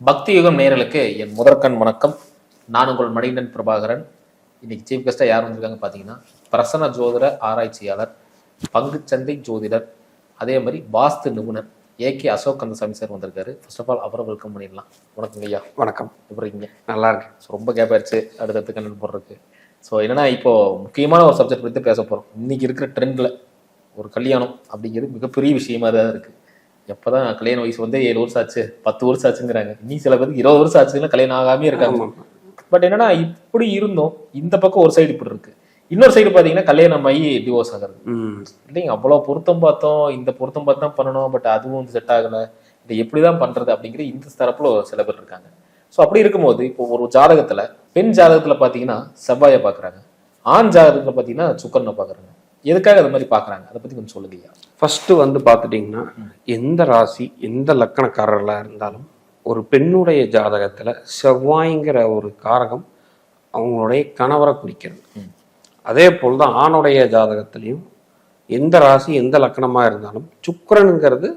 பக்தி யுகம் நேயர்களுக்கு என் முதற்கண் வணக்கம். நான் உங்கள் மணிகண்டன் பிரபாகரன். இன்னைக்கு சீஃப் கெஸ்டா யார் வந்திருக்காங்க பார்த்தீங்கன்னா, பிரசன்ன ஜோதிட ஆராய்ச்சியாளர், பங்குச்சந்தை ஜோதிடர், அதே மாதிரி வாஸ்து நிபுணர் ஏகே அசோக் கந்தசாமி சார் வந்திருக்காரு. ஃபர்ஸ்ட் ஆஃப் ஆல் அவரை வெல்கம் பண்ணிடலாம். வணக்கம் ஐயா. வணக்கம். எப்படி இருக்கீங்க? நல்லா இருக்கு. ரொம்ப கேப் ஆயிடுச்சு அடுத்தடுத்து கண்ணன் போடுறதுக்கு. ஸோ என்னன்னா, இப்போ முக்கியமான ஒரு சப்ஜெக்ட் பற்றி பேச போகிறோம். இன்னைக்கு இருக்கிற ட்ரெண்டில் ஒரு கல்யாணம் அப்படிங்கிறது மிகப்பெரிய விஷயமா தான் இருக்குது. எப்போதான் கல்யாண வயசு வந்து 7 வருஷம் ஆச்சு, 10 வருஷம் ஆச்சுங்கிறாங்க. இன்னும் சில பேருக்கு 20 வருஷம் ஆச்சுன்னா கல்யாணம் ஆகாமே இருக்காங்க. பட் என்னன்னா, இப்படி இருந்தோம் இந்த பக்கம் ஒரு சைடு இப்படி இருக்கு, இன்னொரு சைடு பார்த்தீங்கன்னா கல்யாணம் ஆகி டிவோர்ஸ் ஆகிறது இல்லைங்க. அவ்வளோ பொருத்தம் பார்த்தோம், இந்த பொருத்தம் பார்த்து தான் பண்ணணும், பட் அதுவும் செட் ஆகலை. இதை எப்படி தான் பண்ணுறது அப்படிங்கிற இந்த தரப்புல சில பேர் இருக்காங்க. ஸோ அப்படி இருக்கும்போது இப்போ ஒரு ஜாதகத்தில், பெண் ஜாதகத்தில் பார்த்தீங்கன்னா செவ்வாயை பார்க்குறாங்க, ஆண் ஜாதகத்தில் பார்த்தீங்கன்னா சுக்கரனை பார்க்குறாங்க. எதுக்காக அது மாதிரி பார்க்குறாங்க, அதை பற்றி கொஞ்சம் சொல்லுங்கய்யா. ஃபர்ஸ்ட் வந்து பார்த்துட்டிங்கன்னா, எந்த ராசி எந்த லக்கணக்காரர்களாக இருந்தாலும் ஒரு பெண்ணுடைய ஜாதகத்தில் செவ்வாய்ங்கிற ஒரு காரகம் அவங்களுடைய கணவரை குறிக்கிறது. அதே போல் தான் ஆணுடைய ஜாதகத்திலையும் எந்த ராசி எந்த லக்கணமாக இருந்தாலும் சுக்கிரனுங்கிறது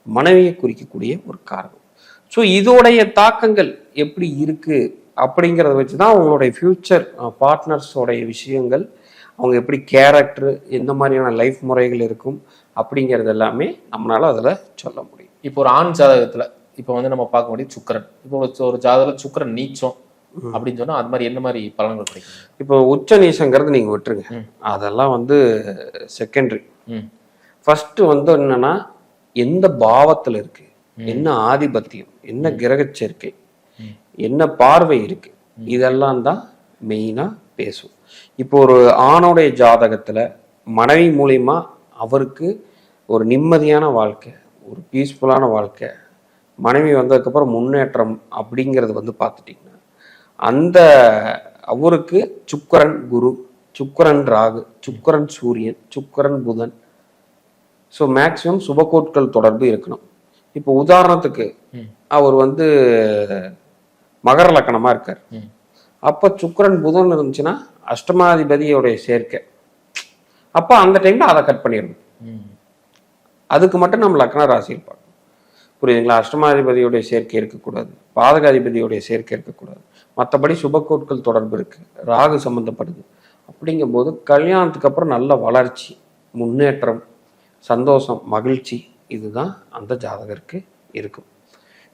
மனைவியை குறிக்கக்கூடிய ஒரு காரகம். ஸோ இதோடைய தாக்கங்கள் எப்படி இருக்குது அப்படிங்கிறத வச்சு தான் அவங்களுடைய ஃப்யூச்சர் பார்ட்னர்ஸோடைய விஷயங்கள், அவங்க எப்படி கேரக்டர், எந்த மாதிரியான லைஃப் முறைகள் இருக்கும் அப்படிங்கிறது எல்லாமே நம்மளால அதில் சொல்ல முடியும். இப்போ ஒரு ஆண் ஜாதகத்தில் இப்போ வந்து நம்ம பார்க்க முடியும் சுக்கரன். இப்போ ஒரு ஜாதகத்தில் சுக்கரன் நீச்சம் அப்படின்னு சொன்னால் அது மாதிரி என்ன மாதிரி பலன்கள் கிடைக்கும்? இப்போ உச்ச நீசங்கிறது நீங்கள் விட்டுருங்க, அதெல்லாம் வந்து செகண்டரி. ஃபர்ஸ்ட் வந்து என்னன்னா, எந்த பாவத்தில் இருக்கு, என்ன ஆதிபத்தியம், என்ன கிரக சேர்க்கை, என்ன பார்வை இருக்கு, இதெல்லாம் தான் மெயினாக பேசும். இப்போ ஒரு ஆணுடைய ஜாதகத்துல மனைவி மூலியமா அவருக்கு ஒரு நிம்மதியான வாழ்க்கை, ஒரு பீஸ்ஃபுல்லான வாழ்க்கை, மனைவி வந்ததுக்கப்புறம் முன்னேற்றம் அப்படிங்கிறது வந்து பார்த்துட்டிங்கன்னா, அந்த அவருக்கு சுக்கிரன் குரு, சுக்கிரன் ராகு, சுக்கிரன் சூரியன், சுக்கிரன் புதன், ஸோ மேக்சிமம் சுபகோட்கள் தொடர்பு இருக்கணும். இப்போ உதாரணத்துக்கு அவர் வந்து மகர லக்கணமா இருக்கார், அப்போ சுக்கிரன் புதன் இருந்துச்சுன்னா அஷ்டமாதிபதியோடைய சேர்க்கை, அப்போ அந்த டைம்ல அதை கட் பண்ணிடணும். அதுக்கு மட்டும் நம்ம லக்ன ராசி இருப்பாங்க, புரியுதுங்களா? அஷ்டமாதிபதியோடைய சேர்க்கை இருக்கக்கூடாது, பாதகாதிபதியோடைய சேர்க்கை இருக்கக்கூடாது, மற்றபடி சுபக்கோட்கள் தொடர்பு இருக்கு, ராகு சம்பந்தப்படுது. அப்படிங்கும்போது கல்யாணத்துக்கு அப்புறம் நல்ல வளர்ச்சி, முன்னேற்றம், சந்தோஷம், மகிழ்ச்சி, இதுதான் அந்த ஜாதகருக்கு இருக்கும்.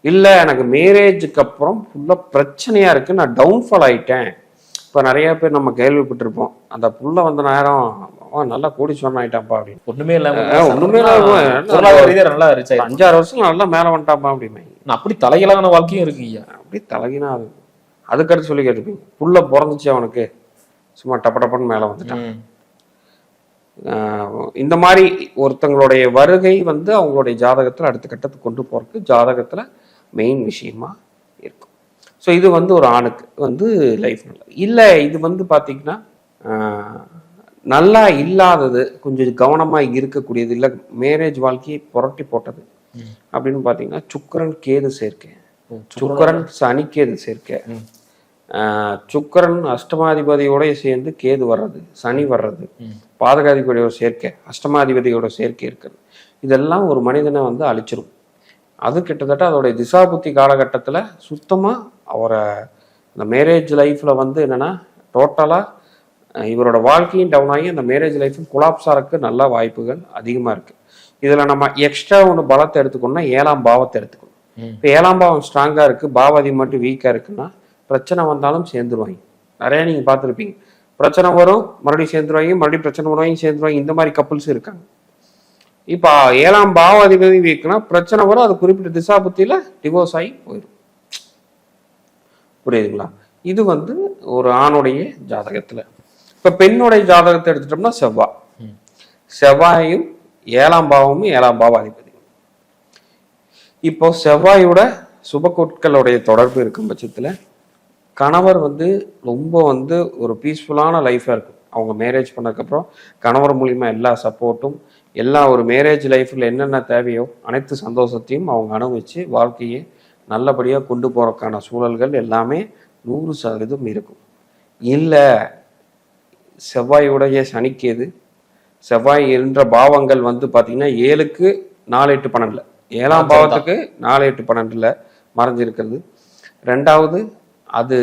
இல்லை எனக்கு மேரேஜுக்கு அப்புறம் ஃபுல்லாக பிரச்சனையாக இருக்குது, நான் டவுன்ஃபால் ஆகிட்டேன். இப்போ நிறைய பேர் நம்ம கேள்விப்பட்டிருப்போம், அந்த புள்ள வந்த நேரம் நல்லா கோடீஸ்வரன் ஆகிட்டான்ப்பா அப்படின்னு. ஒன்றுமே இல்லாமல் ஒன்றுமே நல்லா இருந்துச்சு, 5-6 வருஷம் நல்லா மேலே வந்துட்டான்ப்பா அப்படின்னு. அப்படி தலைகளான வாழ்க்கையும் இருக்கு ஐயா. அப்படி தலைகினா அது அதுக்கடுத்து சொல்லி கேட்டிருப்பீங்க, புள்ள பிறந்துச்சு அவனுக்கு, சும்மா டப்ப டப்பன்னு மேலே வந்துட்டான். இந்த மாதிரி ஒருத்தங்களுடைய வருகை வந்து அவங்களுடைய ஜாதகத்தில் அடுத்த கட்டத்துக்கு கொண்டு போறதுக்கு ஜாதகத்தில் மெயின் விஷயமா இருக்கும். ஸோ இது வந்து ஒரு ஆணுக்கு வந்து லைஃப் நல்லா இல்லை. இது வந்து பார்த்தீங்கன்னா நல்லா இல்லாதது, கொஞ்சம் கவனமாக இருக்கக்கூடியது, இல்லை மேரேஜ் வாழ்க்கையை புரட்டி போட்டது அப்படின்னு பார்த்தீங்கன்னா, சுக்கிரன் கேது சேர்க்கை, சுக்கிரன் சனி கேது சேர்க்கை, சுக்கிரன் அஷ்டமாதிபதியோட சேர்ந்து கேது வர்றது, சனி வர்றது, பாதகாதிபதியோட சேர்க்கை, அஷ்டமாதிபதியோட சேர்க்கை இருக்கிறது, இதெல்லாம் ஒரு மனிதனை வந்து அழிச்சிரும். அது கிட்டத்தட்ட அதோடைய திசாபுத்தி காலகட்டத்தில் சுத்தமாக அவரை அந்த மேரேஜ் லைஃப்பில் வந்து என்னென்னா டோட்டலாக இவரோட வாழ்க்கையும் டவுன் ஆகி அந்த மேரேஜ் லைஃப்பும் கொலாப்ஸ் ஆகிறதுக்கு நல்ல வாய்ப்புகள் அதிகமாக இருக்குது. இதில் நம்ம எக்ஸ்ட்ரா ஒன்று பலத்தை எடுத்துக்கணும்னா 7ஆம் பாவத்தை எடுத்துக்கணும். இப்போ 7ஆம் பாவம் ஸ்ட்ராங்காக இருக்குது, பாவாதி மட்டும் வீக்காக இருக்குன்னா பிரச்சனை வந்தாலும் சேர்ந்துருவாங்க. நிறையா நீங்கள் பார்த்துருப்பீங்க, பிரச்சனை வரும் மறுபடியும் சேர்ந்துருவாங்க, மறுபடியும் பிரச்சனை வருவாங்க சேர்ந்துருவாங்க, இந்த மாதிரி கப்புள்ஸ் இருக்காங்க. இப்போ 7ஆம் பாவாதிபதி வீக்குனா பிரச்சனை வரும், அது குறிப்பிட்ட திசாபுத்தியில் டிவோர்ஸ் ஆகி போயிடும். புரியுதுங்களா? இது வந்து ஒரு ஆணுடைய ஜாதகத்தில். இப்போ பெண்ணுடைய ஜாதகத்தை எடுத்துட்டோம்னா செவ்வாயும் 7ஆம் பாவமும் 7ஆம் பாவாதிபதி. இப்போ செவ்வாயோட சுபகோட்களுடைய தொடர்பு இருக்கும் பட்சத்தில் கணவர் வந்து ரொம்ப வந்து ஒரு பீஸ்ஃபுல்லான லைஃபாக இருக்கும். அவங்க மேரேஜ் பண்ணதுக்கப்புறம் கணவர் மூலிமா எல்லா சப்போர்ட்டும், எல்லா ஒரு மேரேஜ் லைஃப்பில் என்னென்ன தேவையோ அனைத்து சந்தோஷத்தையும் அவங்க அனுபவித்து வாழ்க்கையை நல்லபடியாக கொண்டு போகிறதுக்கான சூழல்கள் எல்லாமே 100% இருக்கும். இல்லை செவ்வாயுடைய சனிக்கேது, செவ்வாய் என்ற பாவங்கள் வந்து பார்த்தீங்கன்னா 7க்கு 4, 8, 12, 7ஆம் பாவத்துக்கு 4, 8, 12 மறைஞ்சிருக்கிறது. ரெண்டாவது அது